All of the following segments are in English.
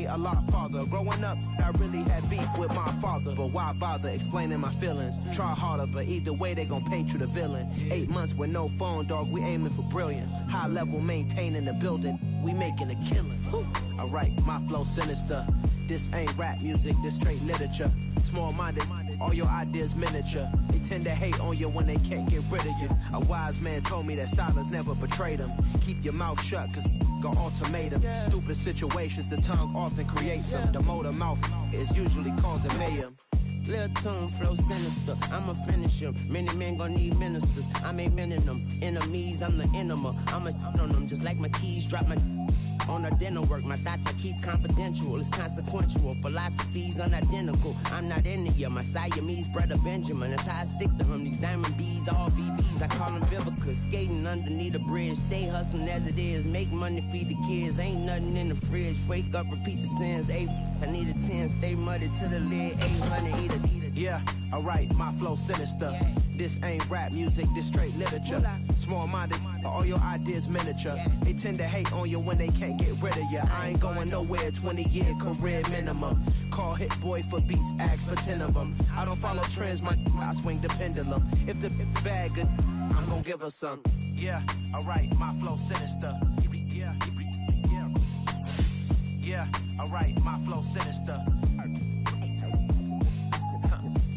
me a lot farther. Growing up, I really had beef with my father, but why bother explaining my feelings? Try harder, but either way they gon' paint you the villain. 8 months with no phone, dog, we aiming for brilliance. High level maintaining the building, we making a killing. Alright, my flow sinister. This ain't rap music, this straight literature. Small-minded, all your ideas miniature. They tend to hate on you when they can't get rid of you. A wise man told me that silence never betrayed him. Keep your mouth shut, cause got ultimatums. Stupid situations, the tongue often creates them. The motor mouth is usually causing mayhem. Lil' tune, flow sinister, I'ma finish him. Many men gon' need ministers, I'm aiming them. Enemies, I'm the enema, I'ma on them. Just like my keys, drop my on the dinner work. My thoughts I keep confidential, it's consequential. Philosophies unidentical, I'm not into you. My Siamese brother Benjamin, that's how I stick to him. These diamond bees, all BBs, I call them Vivica. Skating underneath a bridge, stay hustling as it is. Make money, feed the kids, ain't nothing in the fridge. Wake up, repeat the sins, I need a 10, stay muddy to the lid, 800, eat a. Yeah, alright, my flow sinister. This ain't rap music, this straight literature. Small-minded, all your ideas miniature. They tend to hate on you when they can't get rid of you. I ain't going nowhere, 20-year career minimum. Call Hit Boy for beats, ask for 10 of them. I don't follow trends, I swing the pendulum. If the bag good, I'm gonna give her some. Yeah, alright, my flow sinister. Yeah, alright, my flow sinister.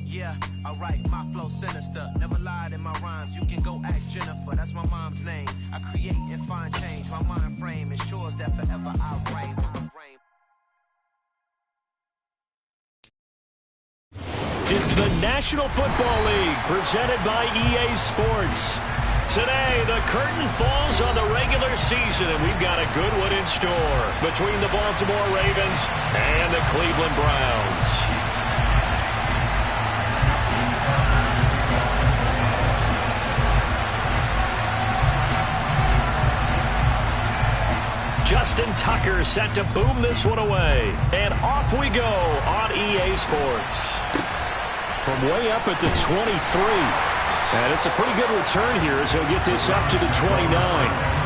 Yeah, alright, my flow sinister. Never lied in my rhymes, you can go ask Jennifer. That's my mom's name. I create and find change. My mind frame ensures that forever I reign. It's the National Football League presented by EA Sports. Today, the curtain falls on the regular season, and we've got a good one in store between the Baltimore Ravens and the Cleveland Browns. Justin Tucker set to boom this one away. And off we go on EA Sports. From way up at the 23. And it's a pretty good return here as he'll get this up to the 29.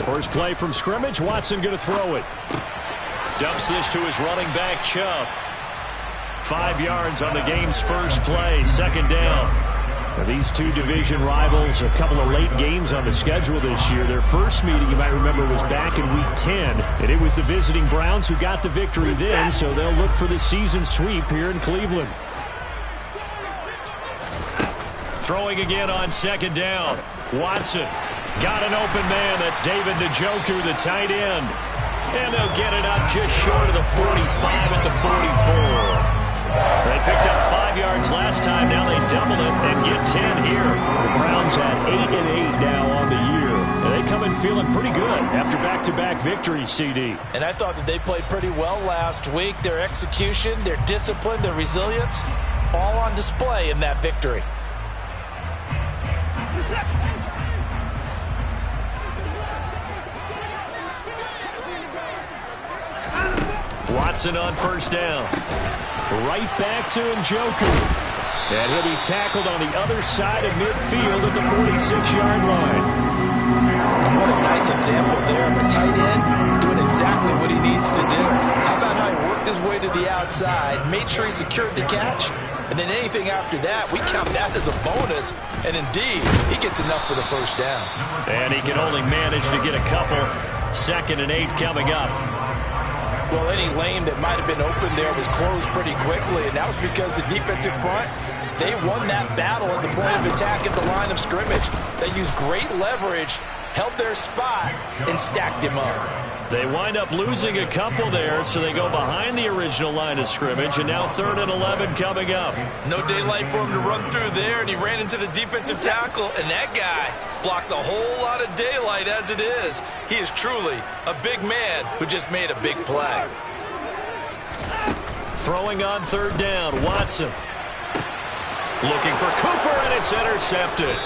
First play from scrimmage, Watson going to throw it. Dumps this to his running back, Chubb. 5 yards on the game's first play, second down. Now these two division rivals, a couple of late games on the schedule this year. Their first meeting, you might remember, was back in Week 10. And it was the visiting Browns who got the victory then, so they'll look for the season sweep here in Cleveland. Throwing again on second down. Watson. Got an open man. That's David Njoku, the tight end. And they'll get it up just short of the 45 at the 44. They picked up 5 yards last time. Now they double it and get 10 here. The Browns at 8-8 now on the year. And they come in feeling pretty good after back-to-back victories, CD. And I thought that they played pretty well last week. Their execution, their discipline, their resilience, all on display in that victory. Watson on first down. Right back to Njoku. And he'll be tackled on the other side of midfield at the 46-yard line. And what a nice example there of a tight end doing exactly what he needs to do. How about how he worked his way to the outside, made sure he secured the catch, and then anything after that, we count that as a bonus. And indeed, he gets enough for the first down. And he can only manage to get a couple. 2nd and 8 coming up. Well, any lane that might have been open there was closed pretty quickly, and that was because the defensive front, they won that battle at the point of attack at the line of scrimmage. They used great leverage, held their spot, and stacked him up. They wind up losing a couple there, so they go behind the original line of scrimmage, and now 3rd and 11 coming up. No daylight for him to run through there, and he ran into the defensive tackle, and that guy blocks a whole lot of daylight as it is. He is truly a big man who just made a big play. Throwing on third down, Watson. Looking for Cooper, and it's intercepted.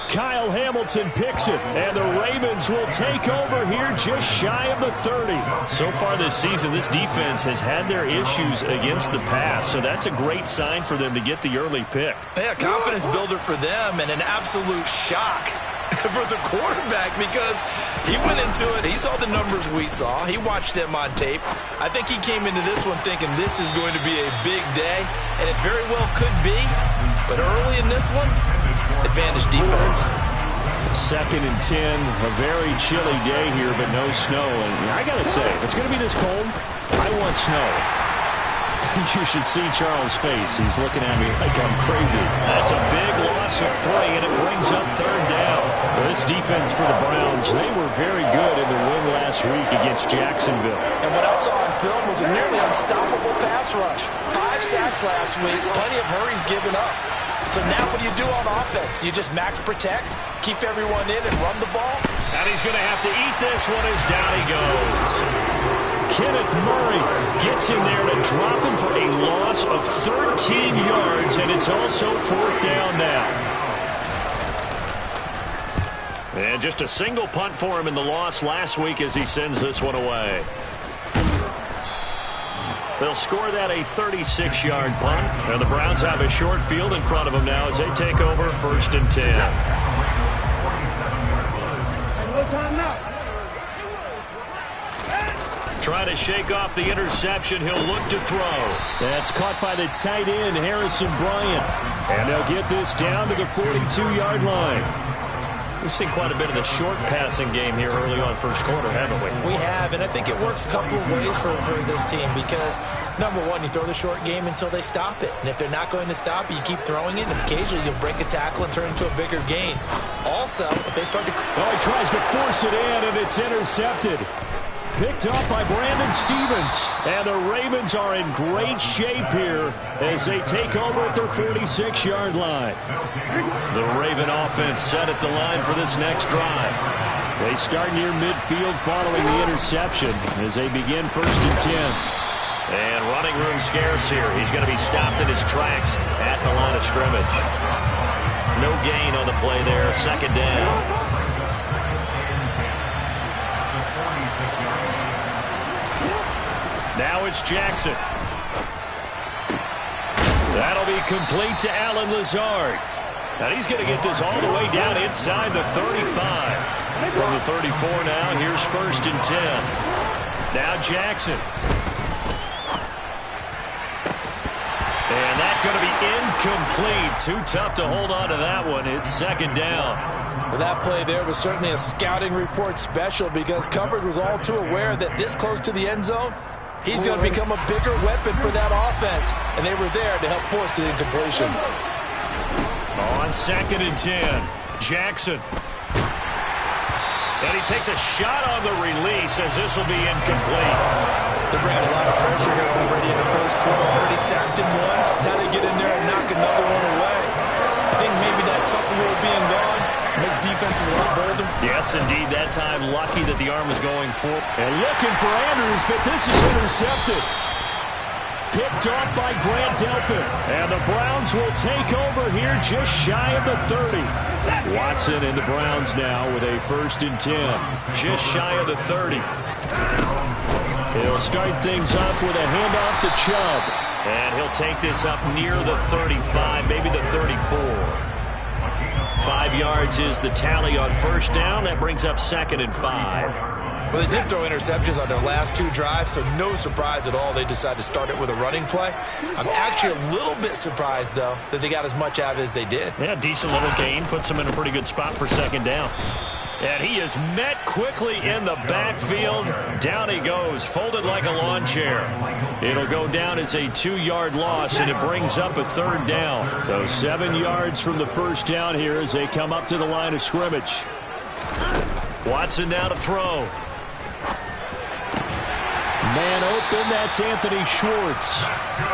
Kyle Hamilton picks it, and the Ravens will take over here just shy of the 30. So far this season, this defense has had their issues against the pass, so that's a great sign for them to get the early pick. Yeah, confidence builder for them and an absolute shock for the quarterback because he went into it. He saw the numbers we saw. He watched them on tape. I think he came into this one thinking this is going to be a big day, and it very well could be. But early in this one, advantage defense. 2nd and 10, a very chilly day here, but no snow. And I got to say, if it's going to be this cold, I want snow. You should see Charles' face. He's looking at me like I'm crazy. That's a big loss of 3, and it brings up third down. This defense for the Browns, they were very good in the win last week against Jacksonville. And what I saw on film was a nearly unstoppable pass rush. 5 sacks last week, plenty of hurries given up. So now what do you do on offense? You just max protect, keep everyone in, and run the ball? And he's going to have to eat this one as down he goes. Kenneth Murray gets in there to drop him for a loss of 13 yards, and it's also 4th down now. And just a single punt for him in the loss last week as he sends this one away. They'll score that a 36-yard punt, and the Browns have a short field in front of them now as they take over 1st and 10. Trying to shake off the interception. He'll look to throw. That's caught by the tight end, Harrison Bryant. And they'll get this down to the 42-yard line. We've seen quite a bit of the short passing game here early on first quarter, haven't we? We have, and I think it works a couple of ways for this team because, number one, you throw the short game until they stop it. And if they're not going to stop it, you keep throwing it, and occasionally you'll break a tackle and turn into a bigger gain. Also, if they start to... Oh, he tries to force it in, and it's intercepted. Picked up by Brandon Stevens. And the Ravens are in great shape here as they take over at their 46-yard line. The Raven offense set at the line for this next drive. They start near midfield following the interception as they begin 1st and 10. And running room scarce here. He's going to be stopped in his tracks at the line of scrimmage. No gain on the play there. 2nd down. Now it's Jackson. That'll be complete to Allen Lazard. And he's going to get this all the way down inside the 35. From the 34 now, here's 1st and 10. Now Jackson. And that's going to be incomplete. Too tough to hold on to that one. It's 2nd down. Well, that play there was certainly a scouting report special because coverage was all too aware that this close to the end zone, he's going to become a bigger weapon for that offense, and they were there to help force the incompletion. On 2nd and 10, Jackson. And he takes a shot on the release as this will be incomplete. They're bringing a lot of pressure here already in the first quarter. Already sacked him once. Now they get in there and knock another one away. I think maybe that tougher rule being gone makes defenses a lot bolder. Yes, indeed. That time, lucky that the arm was going forward. And looking for Andrews, but this is intercepted. Picked off by Grant Delpit. And the Browns will take over here just shy of the 30. Watson and the Browns now with a 1st and 10. Just shy of the 30. He'll start things off with a handoff to Chubb. And he'll take this up near the 35, maybe the 34. 5 yards is the tally on 1st down. That brings up 2nd and 5. Well, they did throw interceptions on their last 2 drives, so no surprise at all they decided to start it with a running play. I'm actually a little bit surprised, though, that they got as much out of it as they did. Yeah, decent little gain. Puts them in a pretty good spot for 2nd down. And he is met quickly in the backfield. Down he goes, folded like a lawn chair. It'll go down as a 2-yard loss, and it brings up a 3rd down. So 7 yards from the 1st down here as they come up to the line of scrimmage. Watson now to throw. Man open, that's Anthony Schwartz.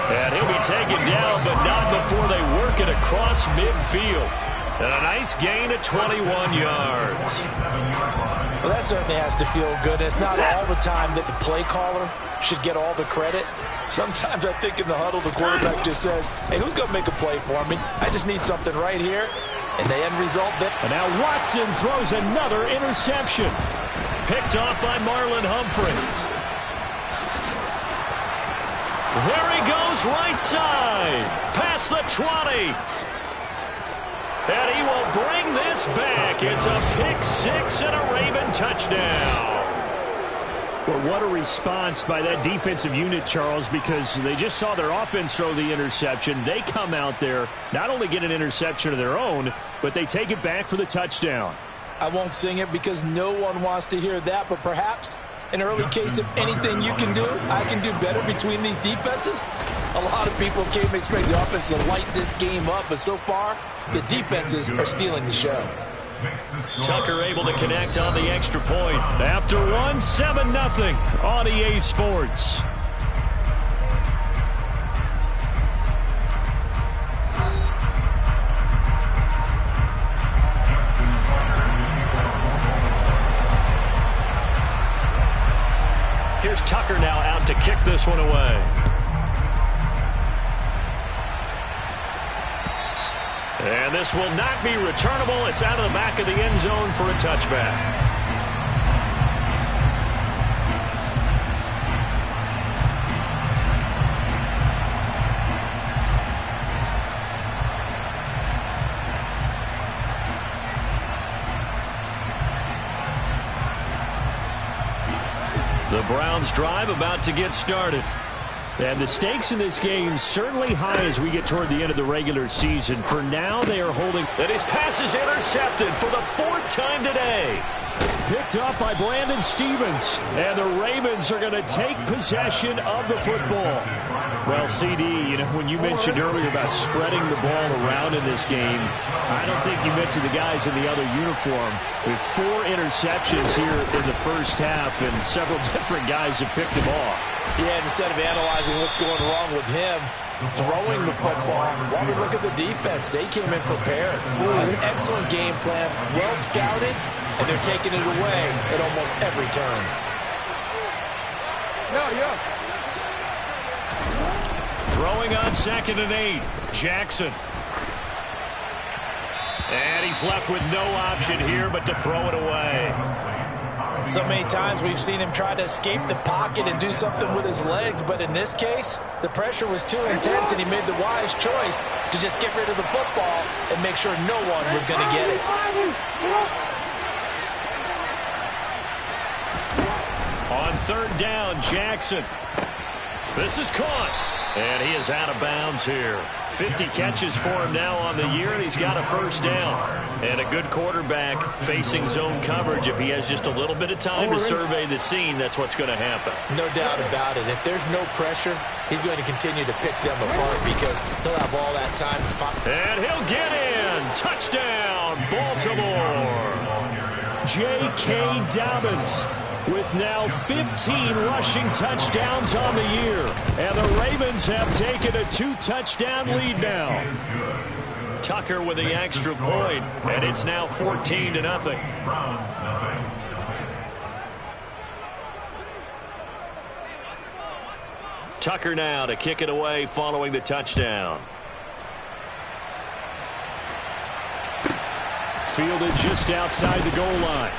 And he'll be taken down, but not before they work it across midfield. And a nice gain of 21 yards. Well, that certainly has to feel good. It's not all the time that the play caller should get all the credit. Sometimes I think in the huddle, the quarterback just says, hey, who's going to make a play for me? I just need something right here. And the end result that... And now Watson throws another interception. Picked off by Marlon Humphrey. There he goes, right side. Past the 20. And he will bring this back. It's a pick six and a Raven touchdown. Well, what a response by that defensive unit, Charles, because they just saw their offense throw the interception. They come out there, not only get an interception of their own, but they take it back for the touchdown. I won't sing it because no one wants to hear that, but perhaps an early case of anything you can do, I can do better between these defenses. A lot of people came to expect the offense to light this game up, but so far, the defenses are stealing the show. Tucker able to connect on the extra point. After one, 7-0 on EA Sports. Here's Tucker now out to kick this one away. And this will not be returnable. It's out of the back of the end zone for a touchback. The Browns drive about to get started. And the stakes in this game certainly high as we get toward the end of the regular season. For now, they are holding. And his pass is intercepted for the fourth time today. Picked off by Brandon Stephens. And the Ravens are going to take possession of the football. Well, CD, you know, when you mentioned earlier about spreading the ball around in this game, I don't think you mentioned the guys in the other uniform. With 4 interceptions here in the first half, and several different guys have picked them off. Yeah, instead of analyzing what's going wrong with him, throwing the football, while we look at the defense, they came in prepared. An excellent game plan, well scouted, and they're taking it away at almost every turn. Throwing on 2nd and 8, Jackson. And he's left with no option here but to throw it away. So many times we've seen him try to escape the pocket and do something with his legs, but in this case, the pressure was too intense and he made the wise choice to just get rid of the football and make sure no one was going to get it. On 3rd down, Jackson. This is caught. And he is out of bounds here. 50 catches for him now on the year, and he's got a first down. And a good quarterback facing zone coverage. If he has just a little bit of time to survey the scene, that's what's going to happen. No doubt about it. If there's no pressure, he's going to continue to pick them apart because he'll have all that time to find. And he'll get in. Touchdown, Baltimore. J.K. Dobbins with now 15 rushing touchdowns on the year. And the Ravens have taken a 2-touchdown lead now. Tucker with the extra point, and it's now 14-0. Tucker now to kick it away following the touchdown. Fielded just outside the goal line.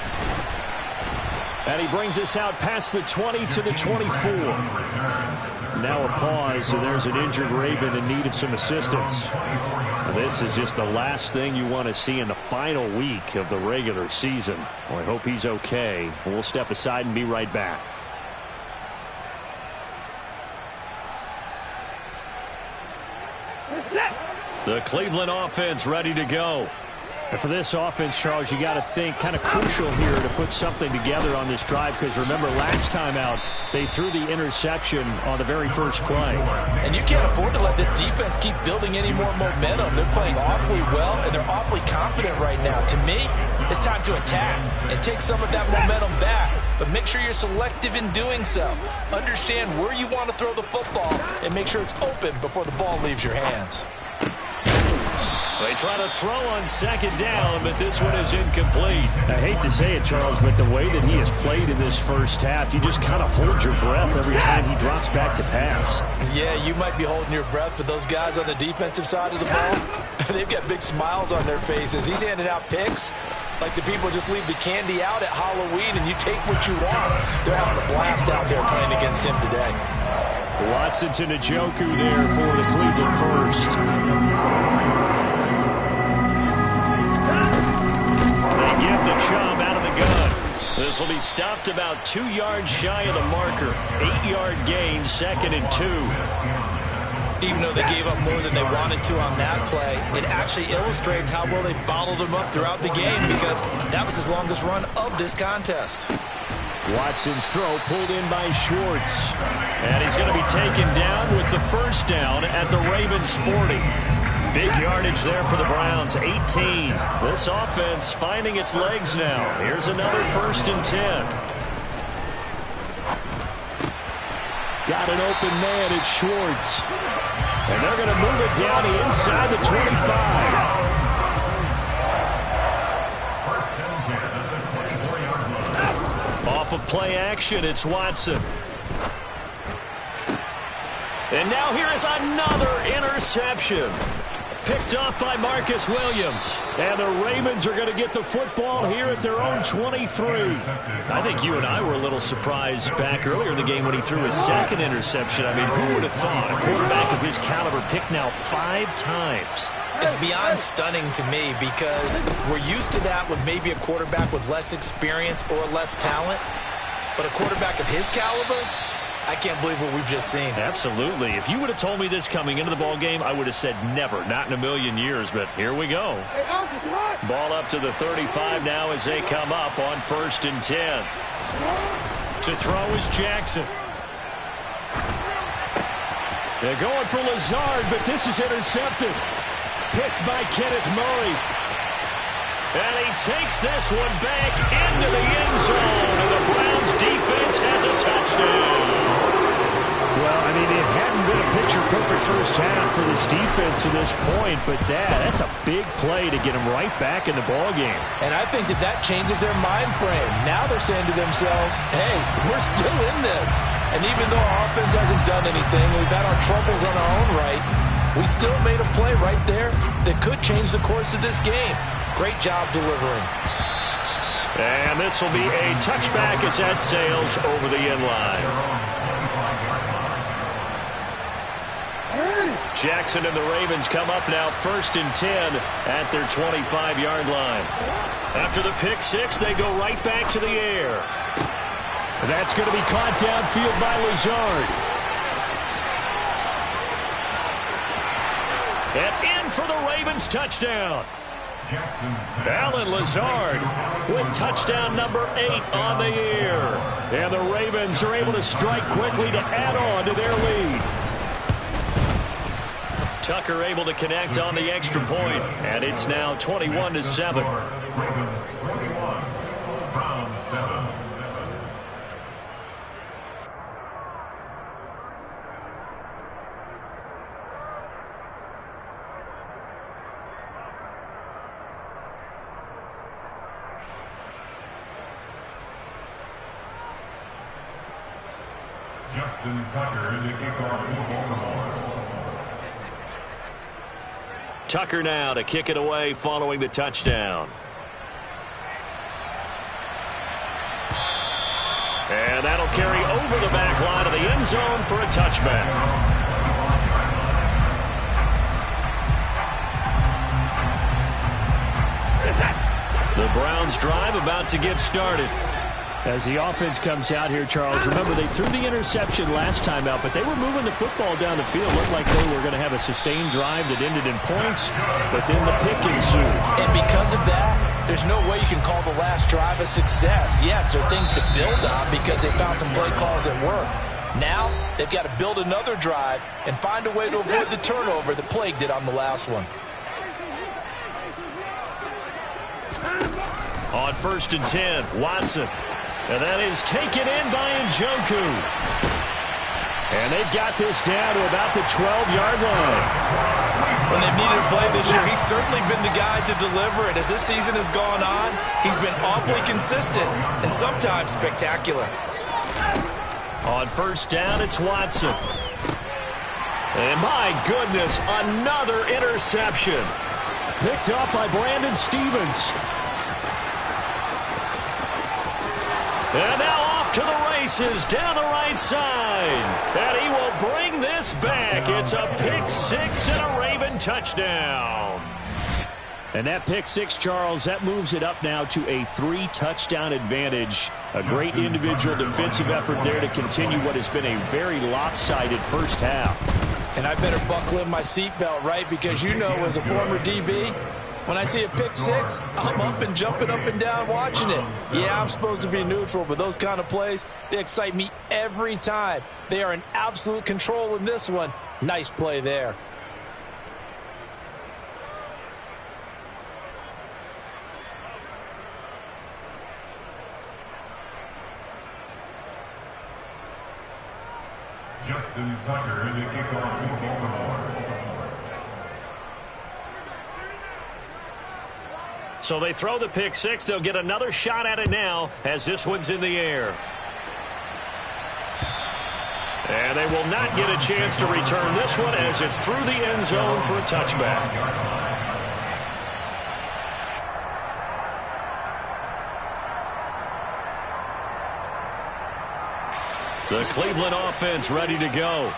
And he brings us out past the 20 to the 24. Now a pause, and there's an injured Raven in need of some assistance. This is just the last thing you want to see in the final week of the regular season. Well, I hope he's okay. We'll step aside and be right back. The Cleveland offense ready to go. And for this offense, Charles, you got to think kind of crucial here to put something together on this drive, because remember last time out they threw the interception on the very first play. And you can't afford to let this defense keep building any more momentum. They're playing awfully well, and they're awfully confident right now. To me, it's time to attack and take some of that momentum back. But make sure you're selective in doing so. Understand where you want to throw the football and make sure it's open before the ball leaves your hands. They try to throw on second down, but this one is incomplete. I hate to say it, Charles, but the way that he has played in this first half, you just kind of hold your breath every time he drops back to pass. Yeah, you might be holding your breath, but those guys on the defensive side of the ball, they've got big smiles on their faces. He's handing out picks like the people just leave the candy out at Halloween and you take what you want. They're having a blast out there playing against him today. Watson to Njoku there for the Cleveland first. They give the Chubb out of the gun. This will be stopped about 2 yards shy of the marker. 8-yard gain, 2nd and 2. Even though they gave up more than they wanted to on that play, it actually illustrates how well they bottled him up throughout the game because that was his longest run of this contest. Watson's throw pulled in by Schwartz. And he's going to be taken down with the first down at the Ravens 40. Big yardage there for the Browns, 18. This offense finding its legs now. Here's another 1st and 10. Got an open man, it's Schwartz. And they're going to move it down inside the 25. Off of play action, it's Watson. And now here is another interception. Picked off by Marcus Williams. And the Ravens are going to get the football here at their own 23. I think you and I were a little surprised back earlier in the game when he threw his 2nd interception. I mean, who would have thought a quarterback of his caliber picked now 5 times? It's beyond stunning to me because we're used to that with maybe a quarterback with less experience or less talent. But a quarterback of his caliber, I can't believe what we've just seen. Absolutely. If you would have told me this coming into the ball game, I would have said never, not in a million years. But here we go. Ball up to the 35 now as they come up on 1st and 10. To throw is Jackson. They're going for Lazard, but this is intercepted. Picked by Kenneth Murray. And he takes this one back into the end zone. And the Browns defense has a touchdown. Well, I mean, it hadn't been a picture-perfect first half for this defense to this point, but that's a big play to get them right back in the ballgame. And I think that changes their mind frame. Now they're saying to themselves, hey, we're still in this. And even though our offense hasn't done anything, we've had our troubles on our own right, we still made a play right there that could change the course of this game. Great job delivering. And this will be a touchback as that sails over the end line. Jackson and the Ravens come up now 1st and 10 at their 25-yard line. After the pick 6, they go right back to the air. That's going to be caught downfield by Lazard. And in for the Ravens touchdown. Allen Lazard with touchdown number 8 on the year. And the Ravens are able to strike quickly to add on to their lead. Tucker able to connect on the extra point, and it's now 21-7. Justin Tucker to kick off the ball. Tucker now to kick it away following the touchdown. And that'll carry over the back line of the end zone for a touchback. The Browns drive about to get started. As the offense comes out here, Charles, remember they threw the interception last time out, but they were moving the football down the field. Looked like they were going to have a sustained drive that ended in points, but then the pick ensued. And because of that, there's no way you can call the last drive a success. Yes, there are things to build on because they found some play calls that work. Now, they've got to build another drive and find a way to avoid the turnover that plagued it on the last one. On 1st and 10, Watson. And that is taken in by Njoku. And they've got this down to about the 12-yard line. Well, when they've needed to play this year, he's certainly been the guy to deliver it. As this season has gone on, he's been awfully consistent and sometimes spectacular. On first down, it's Watson. And my goodness, another interception. Picked up by Brandon Stephens. And now off to the races down the right side. And he will bring this back. It's a pick six and a Raven touchdown. And that pick six, Charles, that moves it up now to a 3-touchdown advantage. A great individual defensive effort there to continue what has been a very lopsided first half. And I better buckle in my seatbelt, right? Because you know, as a former DB, when I see a pick six, I'm up and jumping up and down watching it. Yeah, I'm supposed to be neutral, but those kind of plays, they excite me every time. They are in absolute control in this one. Nice play there. Justin Tucker in the kickoff for Baltimore. So they throw the pick six. They'll get another shot at it now as this one's in the air. And they will not get a chance to return this one as it's through the end zone for a touchback. The Cleveland offense ready to go.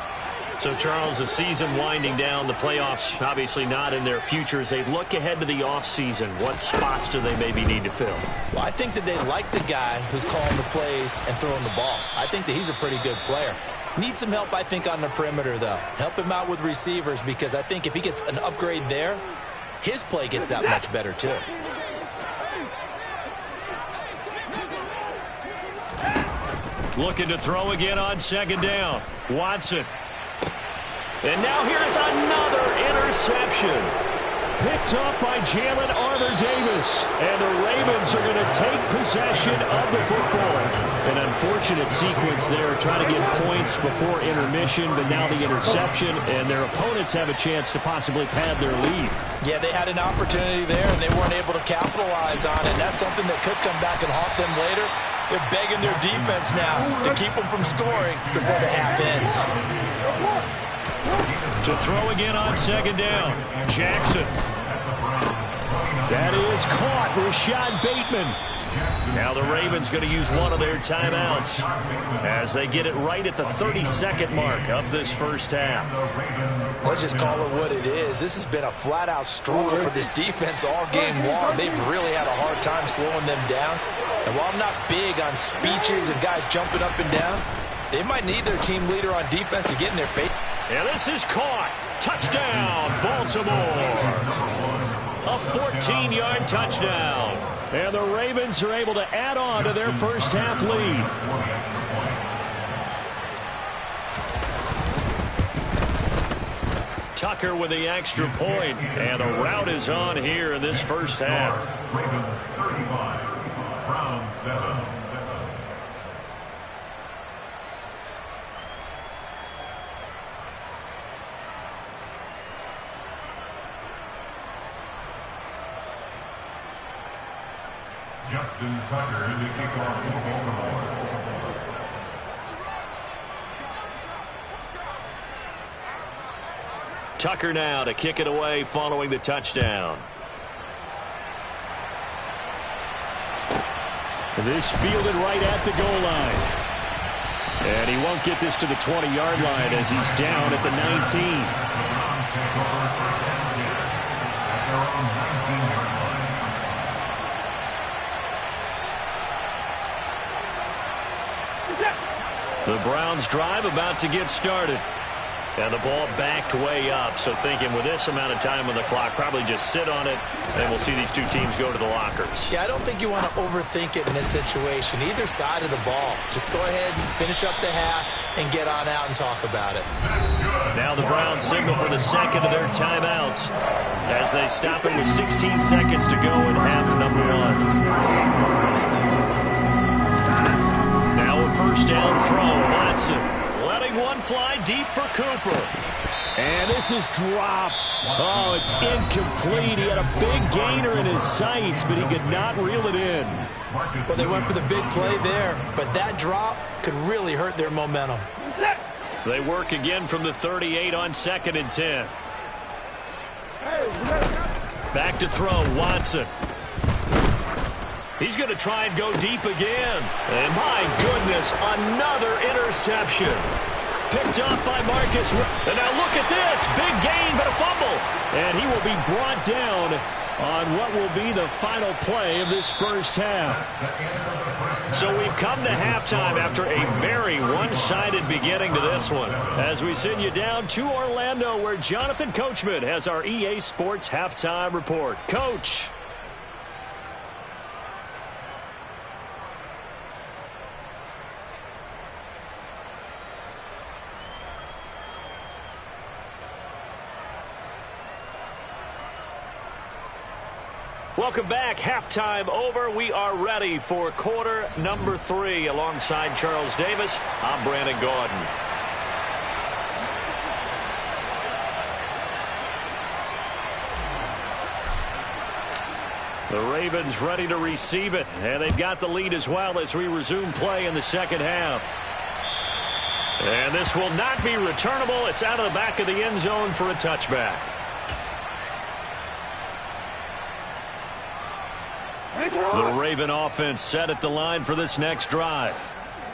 So, Charles, the season winding down, the playoffs obviously not in their future. As they look ahead to the offseason, what spots do they maybe need to fill? Well, I think that they like the guy who's calling the plays and throwing the ball. I think that he's a pretty good player. Needs some help, I think, on the perimeter, though. Help him out with receivers, because I think if he gets an upgrade there, his play gets that much better, too. Looking to throw again on second down. Watson. And now here's another interception. Picked up by Jalen Armour-Davis. And the Ravens are going to take possession of the football. An unfortunate sequence there, trying to get points before intermission, but now the interception, and their opponents have a chance to possibly pad their lead. Yeah, they had an opportunity there, and they weren't able to capitalize on it. That's something that could come back and haunt them later. They're begging their defense now to keep them from scoring before the half ends. To throw again on second down. Jackson. That is caught. Rashad Bateman. Now the Ravens going to use one of their timeouts as they get it right at the 32nd mark of this first half. Let's just call it what it is. This has been a flat-out struggle for this defense all game long. They've really had a hard time slowing them down. And while I'm not big on speeches and guys jumping up and down, they might need their team leader on defense to get in their face. And this is caught. Touchdown, Baltimore. A 14-yard touchdown. And the Ravens are able to add on to their first half lead. Tucker with the extra point. And the route is on here in this first half. Ravens 35, Browns 7. Justin Tucker in the kickoff for Baltimore. Tucker now to kick it away following the touchdown. This fielded right at the goal line. And he won't get this to the 20-yard line as he's down at the 19. The Browns drive about to get started. And the ball backed way up. So thinking with this amount of time on the clock, probably just sit on it, and we'll see these two teams go to the lockers. Yeah, I don't think you want to overthink it in this situation. Either side of the ball. Just go ahead and finish up the half and get on out and talk about it. Now the Browns signal for the second of their timeouts as they stop it with 16 seconds to go in half number one. Now a first down throw. Watson letting one fly deep for Cooper. And this is dropped. Oh, it's incomplete. He had a big gainer in his sights, but he could not reel it in. Well, they went for the big play there, but that drop could really hurt their momentum. They work again from the 38 on 2nd and 10. Back to throw, Watson. He's going to try and go deep again. And my goodness, another interception. Picked up by Marcus. And now look at this. Big gain, but a fumble. And he will be brought down on what will be the final play of this first half. So we've come to halftime after a very one-sided beginning to this one. As we send you down to Orlando, where Jonathan Coachman has our EA Sports Halftime Report. Coach. Welcome back. Halftime over. We are ready for quarter number 3. Alongside Charles Davis, I'm Brandon Gaudin. The Ravens ready to receive it, and they've got the lead as well as we resume play in the second half. And this will not be returnable. It's out of the back of the end zone for a touchback. The Raven offense set at the line for this next drive.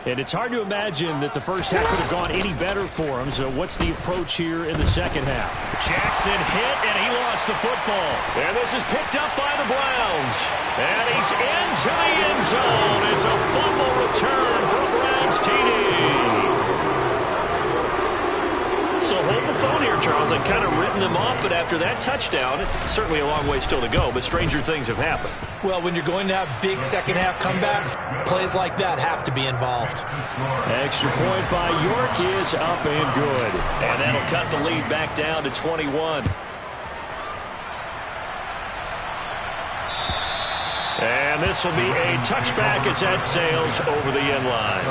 And it's hard to imagine that the first half would have gone any better for them. So what's the approach here in the second half? Jackson hit, and he lost the football. And this is picked up by the Browns. And he's into the end zone. It's a fumble return for a Browns TD. So hold the phone here, Charles. I've kind of written them off, but after that touchdown, it's certainly a long way still to go, but stranger things have happened. Well, when you're going to have big second-half comebacks, plays like that have to be involved. Extra point by York is up and good. And that'll cut the lead back down to 21. And this will be a touchback as that sails over the end line.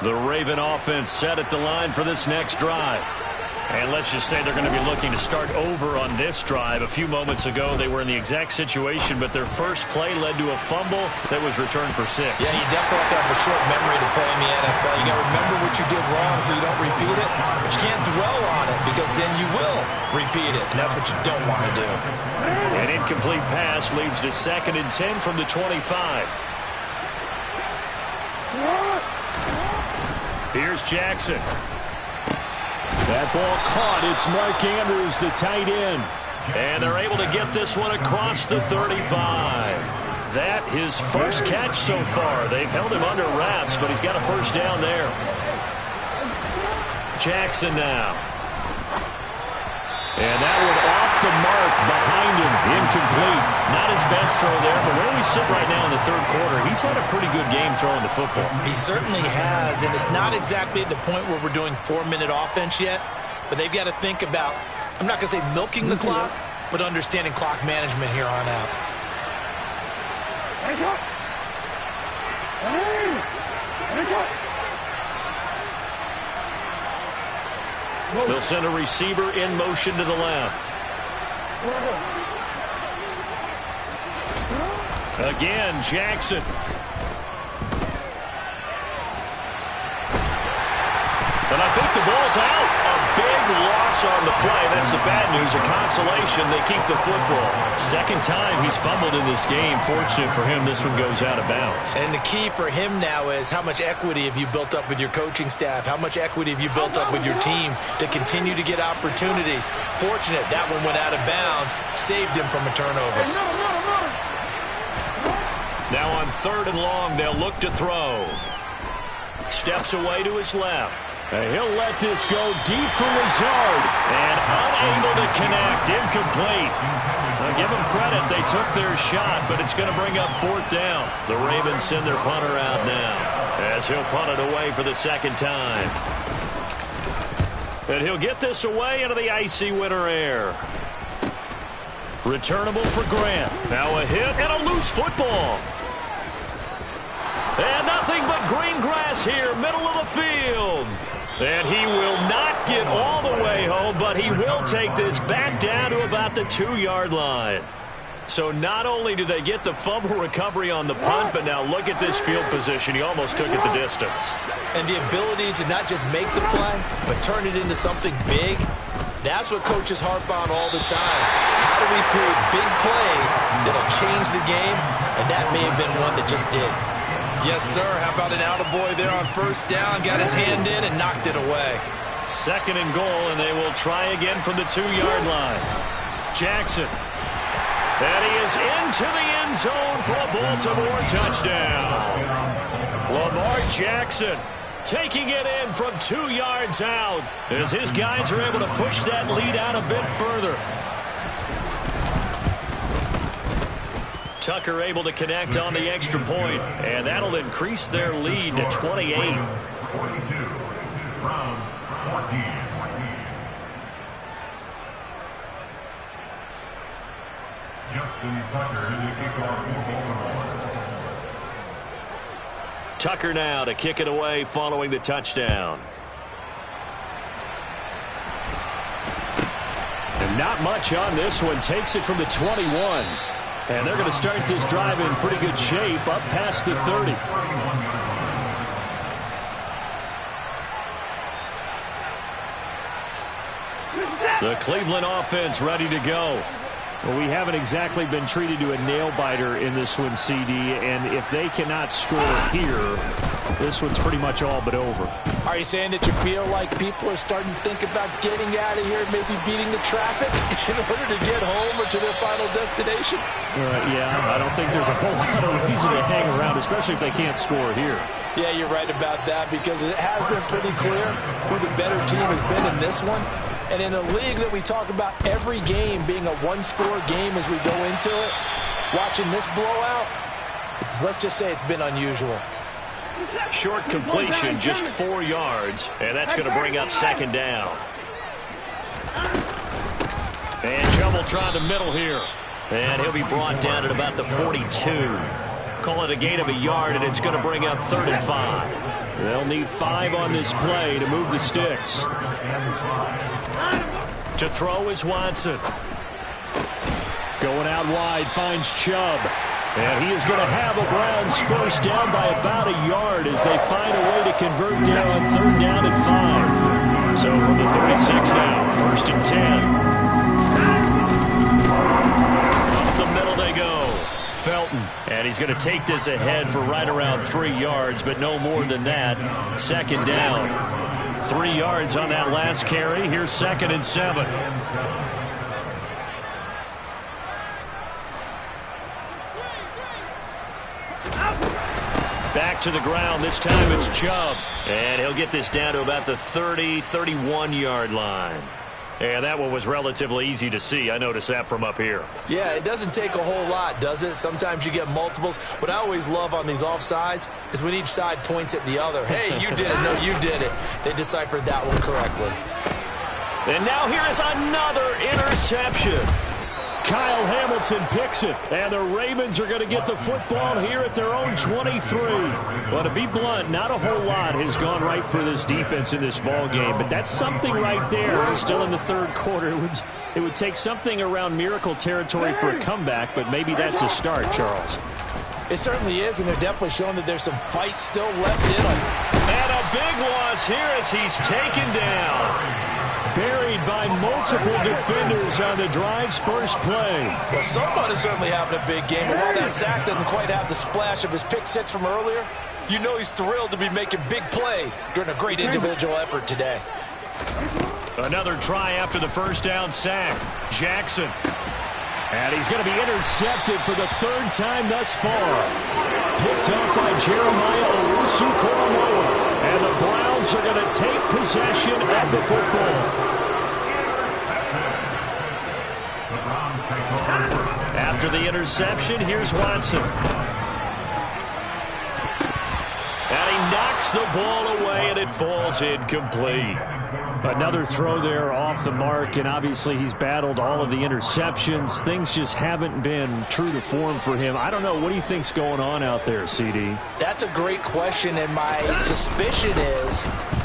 The Raven offense set at the line for this next drive. And let's just say they're going to be looking to start over on this drive. A few moments ago, they were in the exact situation, but their first play led to a fumble that was returned for 6. Yeah, you definitely have to have a short memory to play in the NFL. You got to remember what you did wrong so you don't repeat it, but you can't dwell on it because then you will repeat it, and that's what you don't want to do. An incomplete pass leads to 2nd and 10 from the 25. Here's Jackson. That ball caught. It's Mark Andrews, the tight end. And they're able to get this one across the 35. That his first catch so far. They've held him under wraps, but he's got a first down there. Jackson now. And that one off the mark behind him. Incomplete. Not his best throw there, but where we sit right now in the third quarter, he's had a pretty good game throwing the football. He certainly has, and it's not exactly at the point where we're doing 4-minute offense yet, but they've got to think about, I'm not going to say milking the clock, but understanding clock management here on out. They'll send a receiver in motion to the left. Again, Jackson. And I think the ball's out. A big loss on the play. That's the bad news. A consolation. They keep the football. Second time he's fumbled in this game. Fortunate for him, this one goes out of bounds. And the key for him now is how much equity have you built up with your coaching staff? How much equity have you built up with your team to continue to get opportunities? Fortunate that one went out of bounds. Saved him from a turnover. Now on 3rd and long, they'll look to throw. Steps away to his left. He'll let this go deep for Lazard. And unable to connect. Incomplete. Now give them credit. They took their shot, but it's going to bring up 4th down. The Ravens send their punter out now as he'll punt it away for the second time. And he'll get this away into the icy winter air. Returnable for Grant. Now a hit and a loose football. And nothing but green grass here, middle of the field. And he will not get all the way home, but he will take this back down to about the 2-yard line. So not only do they get the fumble recovery on the punt, but now look at this field position. He almost took it the distance. And the ability to not just make the play, but turn it into something big, that's what coaches harp on all the time. How do we create big plays that'll change the game? And that may have been one that just did. Yes, sir. How about an attaboy there on first down? Got his hand in and knocked it away. 2nd and goal, and they will try again from the 2-yard line. Jackson. And he is into the end zone for a Baltimore touchdown. Lamar Jackson taking it in from 2 yards out as his guys are able to push that lead out a bit further. Tucker able to connect on the extra point, and that'll increase their lead to 28. 42, Browns 14. Justin Tucker in the kickoff for Baltimore. Tucker now to kick it away following the touchdown. And not much on this one. Takes it from the 21. And they're going to start this drive in pretty good shape up past the 30. The Cleveland offense ready to go. Well, we haven't exactly been treated to a nail-biter in this one, CD, and if they cannot score here, this one's pretty much all but over. Are you saying that you feel like people are starting to think about getting out of here, maybe beating the traffic in order to get home or to their final destination? Yeah, I don't think there's a whole lot of reason to hang around, especially if they can't score here. Yeah, you're right about that, because it has been pretty clear who the better team has been in this one. And in a league that we talk about every game being a one-score game as we go into it, watching this blowout, let's just say it's been unusual. Short completion, just 4 yards, and that's going to bring up 2nd down. And Chubb try the middle here. And he'll be brought down at about the 42. Call it a gain of a yard, and it's going to bring up 3rd and 5. They'll need 5 on this play to move the sticks. To throw is Watson. Going out wide, finds Chubb. And he is going to have a Browns first down by about a yard as they find a way to convert there on 3rd down and 5. So from the 36 now, 1st and 10. Up the middle they go. Felton. And he's going to take this ahead for right around 3 yards, but no more than that. 2nd down. 3 yards on that last carry. Here's 2nd and 7. Back to the ground. This time it's Chubb. And he'll get this down to about the 30, 31-yard line. And that one was relatively easy to see. I noticed that from up here. Yeah, it doesn't take a whole lot, does it? Sometimes you get multiples. What I always love on these offsides is when each side points at the other. Hey, you did it. No, you did it. They deciphered that one correctly. And now here is another interception. Kyle Hamilton picks it, and the Ravens are going to get the football here at their own 23. Well, to be blunt, not a whole lot has gone right for this defense in this ball game, but that's something right there. Still in the 3rd quarter. It would take something around miracle territory for a comeback, but maybe that's a start, Charles. It certainly is, and they're definitely showing that there's some fight still left in them. And a big loss here as he's taken down. Buried by multiple defenders on the drive's first play. Well, somebody's certainly having a big game, and while that sack doesn't quite have the splash of his pick six from earlier, you know he's thrilled to be making big plays during a great individual effort today. Another try after the first down sack. Jackson. And he's going to be intercepted for the 3rd time thus far. Picked up by Jeremiah Owusu-Koramoah. And the Browns are going to take possession of the football. After the interception, here's Watson. And he knocks the ball away, and it falls incomplete. Another throw there off the mark, and obviously he's battled all of the interceptions. Things just haven't been true to form for him. I don't know. What do you think's going on out there, CD? That's a great question, and my suspicion is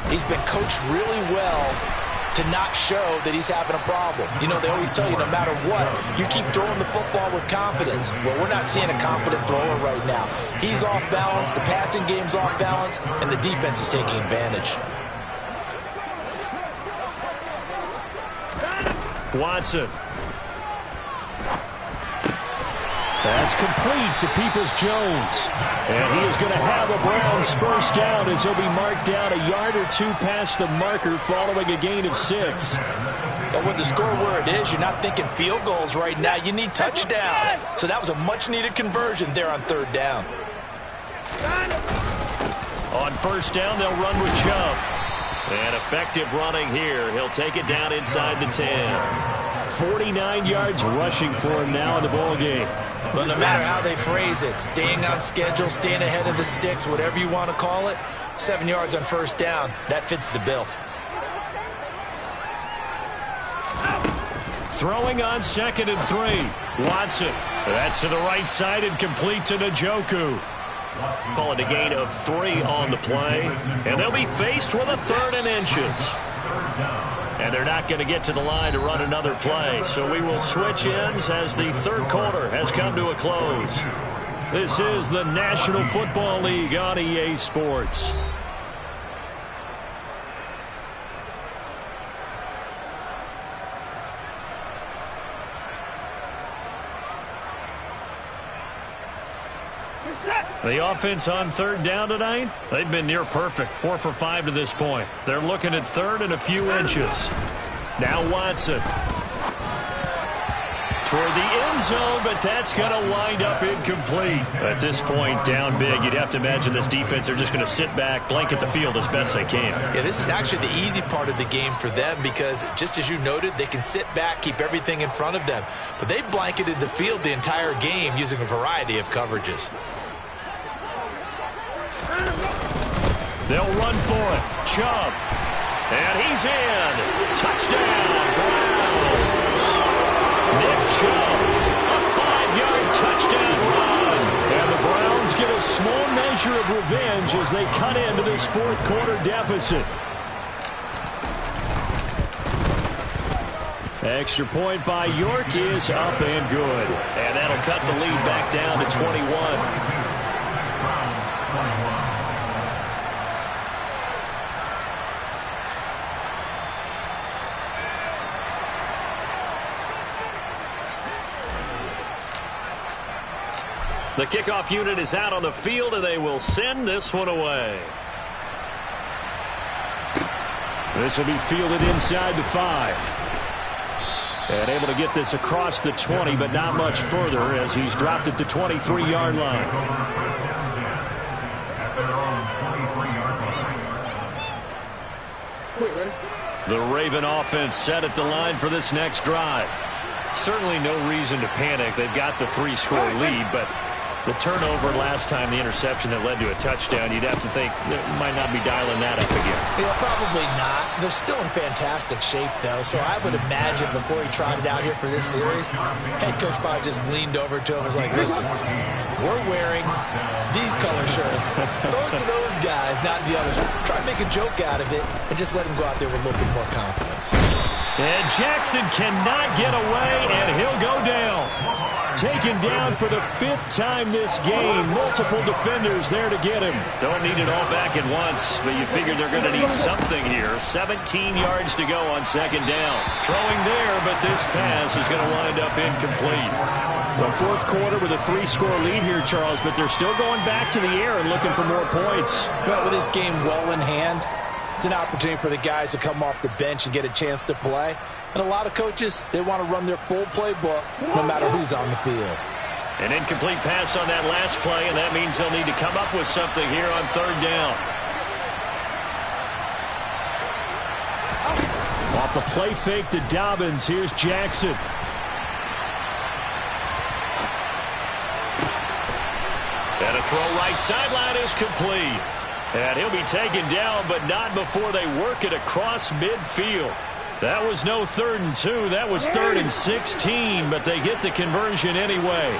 he's been coached really well to not show that he's having a problem. You know, they always tell you no matter what, you keep throwing the football with confidence. Well, we're not seeing a confident thrower right now. He's off balance, the passing game's off balance, and the defense is taking advantage. Watson. That's complete to Peoples-Jones. And he is going to have a Browns first down as he'll be marked down a yard or two past the marker following a gain of 6. But with the score where it is, you're not thinking field goals right now. You need touchdowns. So that was a much-needed conversion there on third down. On first down, they'll run with Chubb. And effective running here. He'll take it down inside the 10. 49 yards rushing for him now in the ball game. But no matter how they phrase it, staying on schedule, staying ahead of the sticks, whatever you want to call it, 7 yards on first down, that fits the bill. Throwing on 2nd and 3. Watson. That's to the right side and complete to Njoku. Call it a gain of 3 on the play. And they'll be faced with a 3rd and inches. And they're not going to get to the line to run another play. So we will switch ends as the third quarter has come to a close. This is the National Football League on EA Sports. The offense on third down tonight, they've been near perfect, 4 for 5 to this point. They're looking at 3rd and a few inches. Now Watson. Toward the end zone, but that's going to wind up incomplete. At this point, down big, you'd have to imagine this defense are just going to sit back, blanket the field as best they can. Yeah, this is actually the easy part of the game for them because, just as you noted, they can sit back, keep everything in front of them. But they blanketed the field the entire game using a variety of coverages. They'll run for it. Chubb. And he's in. Touchdown, Browns. Nick Chubb. A 5-yard touchdown run. And the Browns get a small measure of revenge as they cut into this fourth quarter deficit. Extra point by York is up and good. And that'll cut the lead back down to 21. The kickoff unit is out on the field, and they will send this one away. This will be fielded inside the 5. And able to get this across the 20, but not much further as he's dropped it to 23-yard line. The Raven offense set at the line for this next drive. Certainly no reason to panic. They've got the 3-score lead, but the turnover last time, the interception that led to a touchdown, you'd have to think they might not be dialing that up again. Yeah, probably not. They're still in fantastic shape, though, so I would imagine before he trotted out here for this series, head coach probably just leaned over to him and was like, listen, we're wearing these color shirts. Throw it to those guys, not the others. Try to make a joke out of it and just let him go out there with a little bit more confidence. And Jackson cannot get away, and he'll go down. Taken down for the 5th time this game. Multiple defenders there to get him. Don't need it all back at once, but you figure they're going to need something here. 17 yards to go on 2nd down. Throwing there, but this pass is going to wind up incomplete. The fourth quarter with a 3-score lead here, Charles, but they're still going back to the air and looking for more points. Well, with this game well in hand, it's an opportunity for the guys to come off the bench and get a chance to play. And a lot of coaches, they want to run their full playbook no matter who's on the field. An incomplete pass on that last play, and that means they'll need to come up with something here on 3rd down. Off the play fake to Dobbins, here's Jackson. And a throw right sideline is complete. And he'll be taken down, but not before they work it across midfield. That was no 3rd and 2. That was 3rd and 16, but they get the conversion anyway.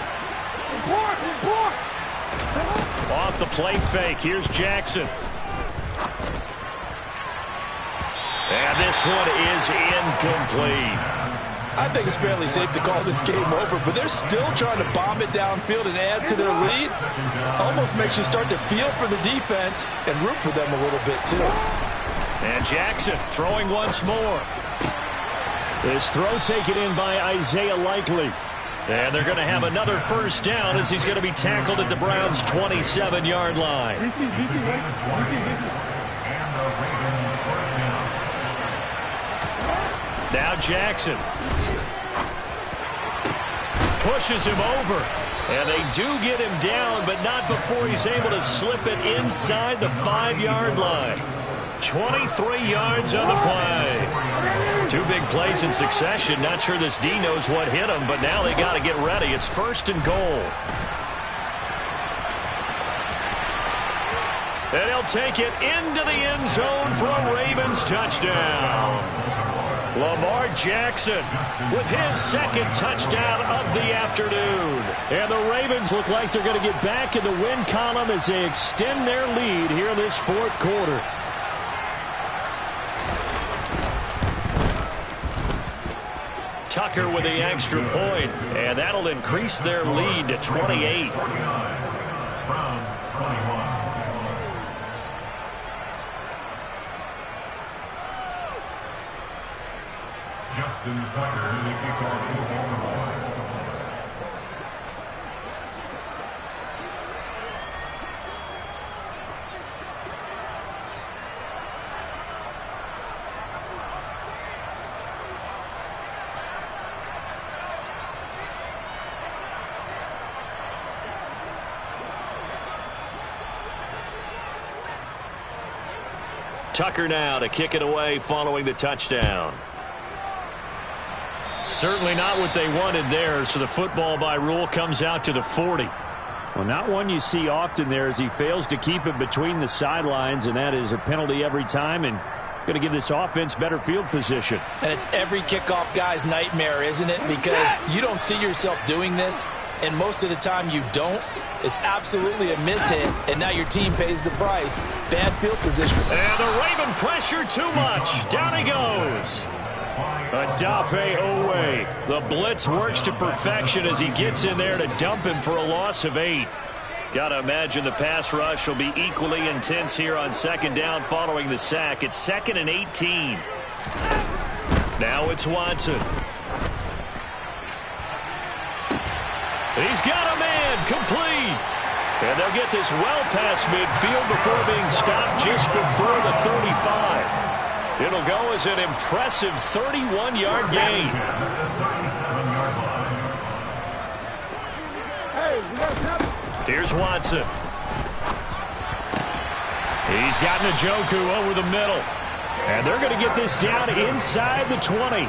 Off the play fake, here's Jackson. And this one is incomplete. I think it's fairly safe to call this game over, but they're still trying to bomb it downfield and add to their lead. Almost makes you start to feel for the defense and root for them a little bit, too. And Jackson throwing once more. This throw taken in by Isaiah Likely. And they're going to have another first down as he's going to be tackled at the Browns' 27-yard line. Now Jackson pushes him over. And they do get him down, but not before he's able to slip it inside the 5-yard line. 23 yards on the play. 2 big plays in succession. Not sure this D knows what hit him, but now they got to get ready. It's 1st and goal. And he'll take it into the end zone for a Ravens touchdown. Lamar Jackson with his 2nd touchdown of the afternoon. And the Ravens look like they're going to get back in the win column as they extend their lead here in this 4th quarter. Tucker with the extra point, and that'll increase their lead to 28. Justin Tucker, the kickoff for Baltimore. Tucker now to kick it away following the touchdown. Certainly not what they wanted there, so the football by rule comes out to the 40. Well, not one you see often there as he fails to keep it between the sidelines, and that is a penalty every time and going to give this offense better field position. And it's every kickoff guy's nightmare, isn't it? Because you don't see yourself doing this, and most of the time you don't. It's absolutely a mishit, and now your team pays the price. Bad field position. And the Raven pressure too much. Down he goes. Odafe Oweh. The blitz works to perfection as he gets in there to dump him for a loss of 8. Got to imagine the pass rush will be equally intense here on 2nd down following the sack. It's 2nd and 18. Now it's Watson. He's got a man complete. And they'll get this well past midfield before being stopped just before the 35. It'll go as an impressive 31-yard gain. Here's Watson. He's got Njoku over the middle. And they're going to get this down inside the 20.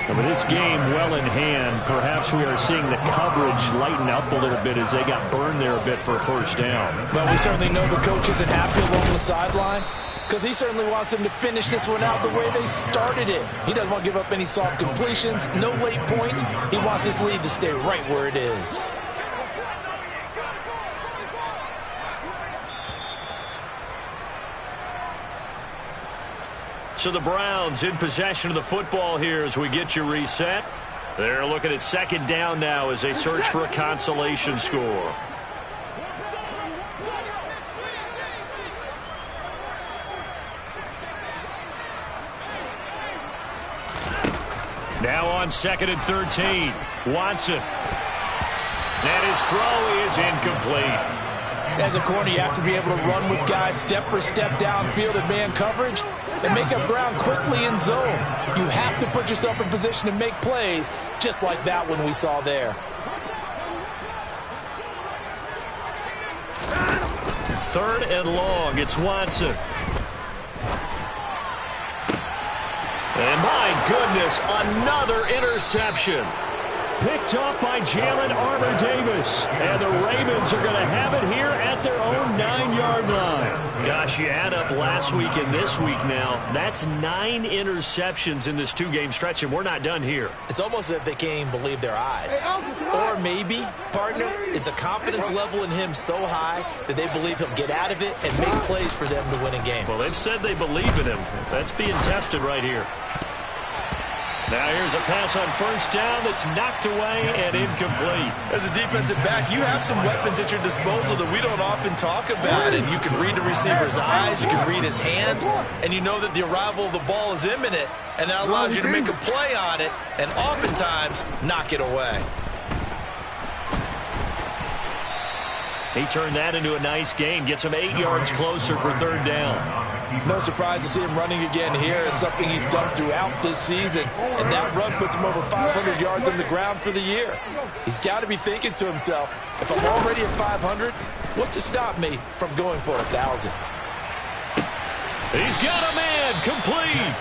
And with this game well in hand, perhaps we are seeing the coverage lighten up a little bit as they got burned there a bit for a first down. But we certainly know the coach isn't happy along the sideline, because he certainly wants them to finish this one out the way they started it. He doesn't want to give up any soft completions, no late points. He wants his lead to stay right where it is. So the Browns in possession of the football here as we get you reset. They're looking at 2nd down now as they search for a consolation score. Now on 2nd and 13. Watson. And his throw is incomplete. As a corner, you have to be able to run with guys step for step downfield in man coverage and make up ground quickly in zone. You have to put yourself in position to make plays, just like that one we saw there. 3rd and long. It's Watson. And my goodness, another interception. Picked up by Jalen Armour-Davis. And the Ravens are going to have it here at their own 9-yard line. Josh, you add up last week and this week now, that's 9 interceptions in this 2-game stretch, and we're not done here. It's almost as if they can't even believe their eyes. Or maybe, partner, is the confidence level in him so high that they believe he'll get out of it and make plays for them to win a game. Well, they've said they believe in him. That's being tested right here. Now here's a pass on first down that's knocked away and incomplete. As a defensive back, you have some weapons at your disposal that we don't often talk about. And you can read the receiver's eyes, you can read his hands, and you know that the arrival of the ball is imminent. And that allows you to make a play on it and oftentimes knock it away. He turned that into a nice gain, gets him 8 yards closer for third down. No surprise to see him running again here. It's something he's done throughout this season. And that run puts him over 500 yards on the ground for the year. He's got to be thinking to himself, if I'm already at 500, what's to stop me from going for 1,000? He's got a man, complete.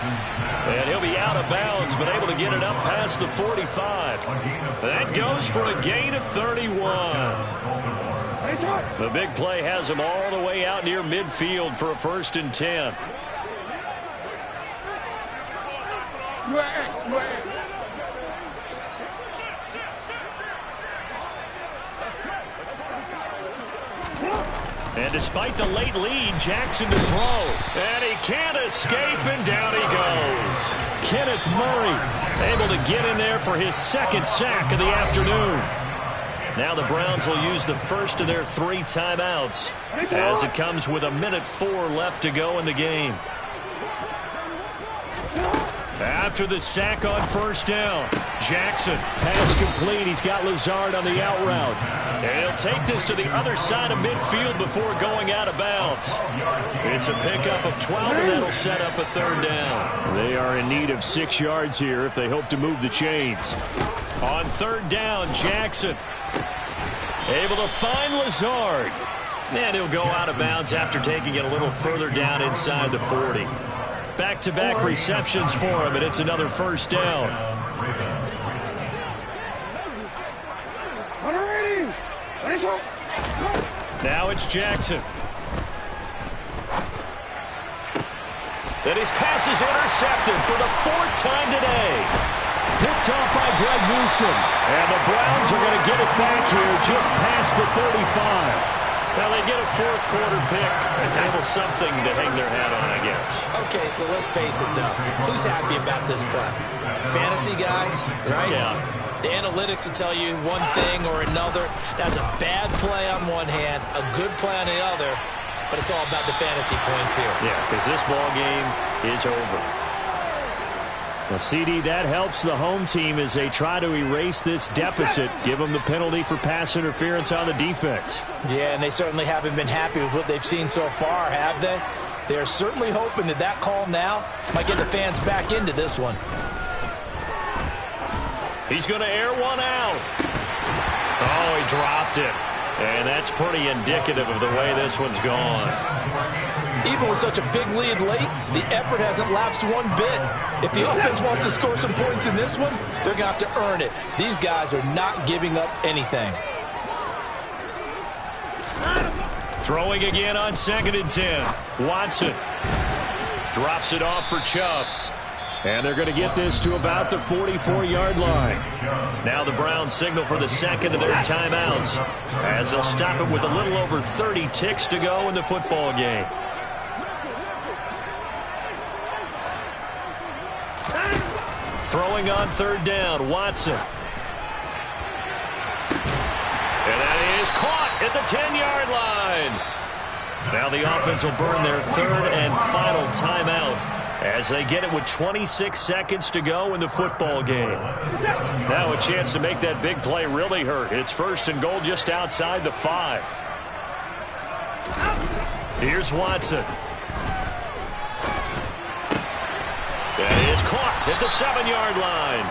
And he'll be out of bounds, but able to get it up past the 45. That goes for a gain of 31. The big play has him all the way out near midfield for a 1st and 10. And despite the late lead, Jackson to throw. And he can't escape, and down he goes. Kenneth Murray able to get in there for his 2nd sack of the afternoon. Now the Browns will use the first of their 3 timeouts as it comes with 1:04 left to go in the game. After the sack on first down, Jackson, pass complete. He's got Lazard on the out route. And he'll take this to the other side of midfield before going out of bounds. It's a pickup of 12, and that'll set up a 3rd down. They are in need of 6 yards here if they hope to move the chains. On 3rd down, Jackson able to find Lazard. And he'll go out of bounds after taking it a little further down inside the 40. Back-to-back receptions for him, and it's another 1st down. Now it's Jackson. And his pass is intercepted for the 4th time today. Picked off by Greg Newsome. And the Browns are going to get it back here just past the 35. Now they get a 4th quarter pick. Able something to hang their hat on, I guess. Okay, so let's face it, though. Who's happy about this play? Fantasy guys, right? Yeah. The analytics will tell you one thing or another. That's a bad play on one hand, a good play on the other, but it's all about the fantasy points here. Yeah, because this ball game is over. Well, CD, that helps the home team as they try to erase this deficit, give them the penalty for pass interference on the defense. Yeah, and they certainly haven't been happy with what they've seen so far, have they? They're certainly hoping that that call now might get the fans back into this one. He's going to air one out. Oh, he dropped it. And that's pretty indicative of the way this one's gone. Even with such a big lead late, the effort hasn't lapsed one bit. If the offense wants to score some points in this one, they're going to have to earn it. These guys are not giving up anything. Throwing again on 2nd and 10. Watson drops it off for Chubb. And they're going to get this to about the 44-yard line. Now the Browns signal for the 2nd of their timeouts as they'll stop it with a little over 30 ticks to go in the football game. Throwing on 3rd down, Watson. And that is caught at the 10-yard line. Now the offense will burn their 3rd and final timeout as they get it with 26 seconds to go in the football game. Now a chance to make that big play really hurt. It's 1st and goal just outside the 5. Here's Watson. That is caught at the 7-yard line.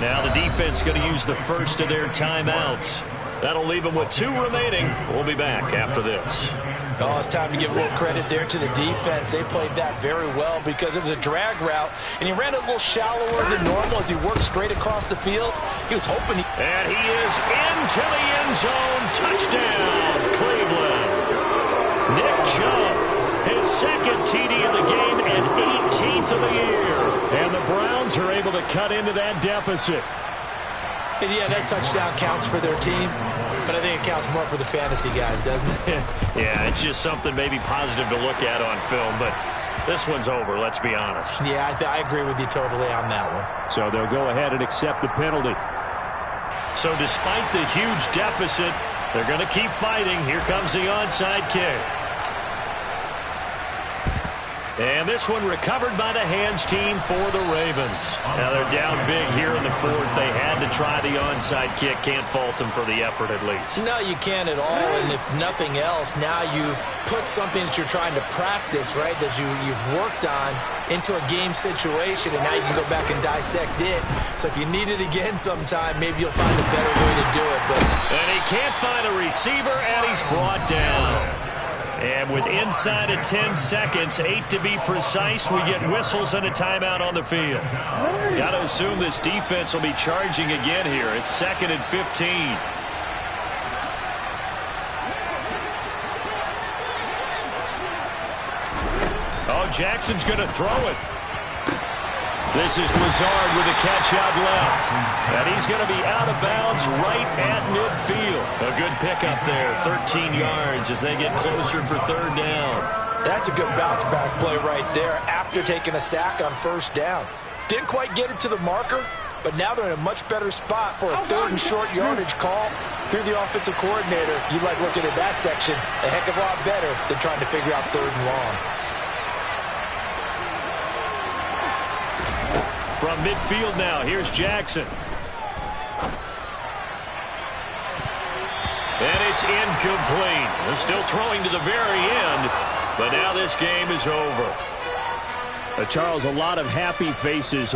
Now the defense going to use the first of their timeouts. That'll leave them with 2 remaining. We'll be back after this. Oh, it's time to give a little credit there to the defense. They played that very well because it was a drag route, and he ran a little shallower than normal as he worked straight across the field. He was hoping And he is into the end zone. Touchdown, Cleveland. Nick Chubb TD of the game and 18th of the year. And the Browns are able to cut into that deficit. And yeah, that touchdown counts for their team, but I think it counts more for the fantasy guys, doesn't it? Yeah, it's just something maybe positive to look at on film, but this one's over, let's be honest. Yeah, I agree with you totally on that one. So they'll go ahead and accept the penalty. So despite the huge deficit, they're going to keep fighting. Here comes the onside kick. And this one recovered by the hands team for the Ravens. Now they're down big here in the fourth. They had to try the onside kick. Can't fault them for the effort at least. No, you can't at all. And if nothing else, now you've put something that you're trying to practice, right, that you've worked on into a game situation, and now you can go back and dissect it. So if you need it again sometime, maybe you'll find a better way to do it. And he can't find a receiver, and he's brought down. And with inside of 10 seconds, 8 to be precise, we get whistles and a timeout on the field. Got to assume this defense will be charging again here. It's 2nd and 15. Oh, Jackson's going to throw it. This is Lazard with a catch out left. And he's going to be out of bounds right at midfield. A good pickup there, 13 yards as they get closer for 3rd down. That's a good bounce-back play right there after taking a sack on 1st down. Didn't quite get it to the marker, but now they're in a much better spot for a 3rd and short yardage call through the offensive coordinator. You like looking at that section a heck of a lot better than trying to figure out 3rd and long. From midfield now, here's Jackson. And it's incomplete. They're still throwing to the very end, but now this game is over. Charles, a lot of happy faces